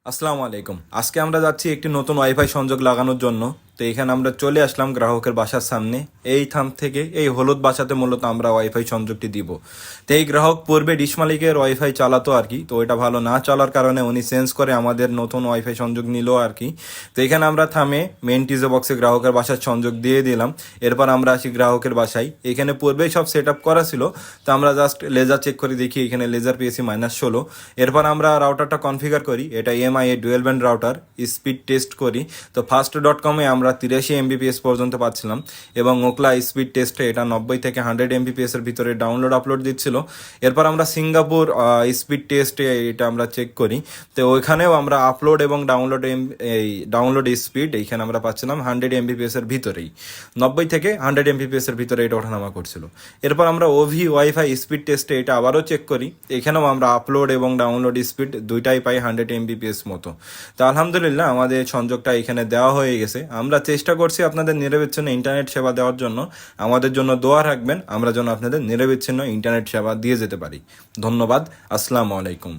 আসসালামু আলাইকুম। আজকে আমরা যাচ্ছি একটি নতুন ওয়াইফাই সংযোগ লাগানোর জন্য। তো এখানে আমরা চলে আসলাম গ্রাহকের বাসার সামনে। এই থাম থেকে এই হলুদ বাসাতে মূলত আমরা ওয়াইফাই সংযোগটি দিব। তো এই গ্রাহক পূর্বে ডিশ মালিকের ওয়াইফাই চালাতো আর কি, তো এটা ভালো না চলার কারণে উনি চেঞ্জ করে আমাদের নতুন ওয়াইফাই সংযোগ নিল আর কি। তো এখানে আমরা থামে মেন টিজে বক্সে গ্রাহকের বাসার সংযোগ দিয়ে দিলাম। এরপর আমরা আসি গ্রাহকের বাসায়। এখানে পূর্বেই সব সেট আপ করা ছিল, তো আমরা জাস্ট লেজার চেক করে দেখি, এখানে লেজার পেয়েছি -16। এরপর আমরা রাউটারটা কনফিগার করি, এটা MI a dual band router. Speed test করি, তো ফাস্ট.কমে আমরা 83 এমবিপিএস পর্যন্ত পাচ্ছিলাম, এবং ওকলা স্পিড টেস্টে এটা 90 থেকে 100 এমবিপিএস এর ভিতরে ডাউনলোড আপলোড দিচ্ছিল। এরপর আমরা সিঙ্গাপুর স্পিড টেস্টে এটা আমরা চেক করি, তো ওইখানেও আমরা আপলোড এবং ডাউনলোড স্পিড এইখানে আমরা পাচ্ছিলাম 100 এমবিপিএস এর ভিতরেই, 90 থেকে 100 এমবিপিএস এর ভিতরে এটা ওঠানামা করছিল। এরপর আমরা ওভি ওয়াইফাই স্পিড টেস্টে এটা আবারও চেক করি, এখানেও আমরা আপলোড এবং ডাউনলোড স্পিড দুইটাই পাই 100 এমবিপিএস মতো। তো আলহামদুলিল্লাহ আমাদের সংযোগটা এখানে দেওয়া হয়ে গেছে। আমরা চেষ্টা করছি আপনাদের নিরবিচ্ছিন্ন ইন্টারনেট সেবা দেওয়ার জন্য। আমাদের জন্য দোয়া রাখবেন, আমরা যেন আপনাদের নিরবিচ্ছিন্ন ইন্টারনেট সেবা দিয়ে যেতে পারি। ধন্যবাদ। আসসালামু আলাইকুম।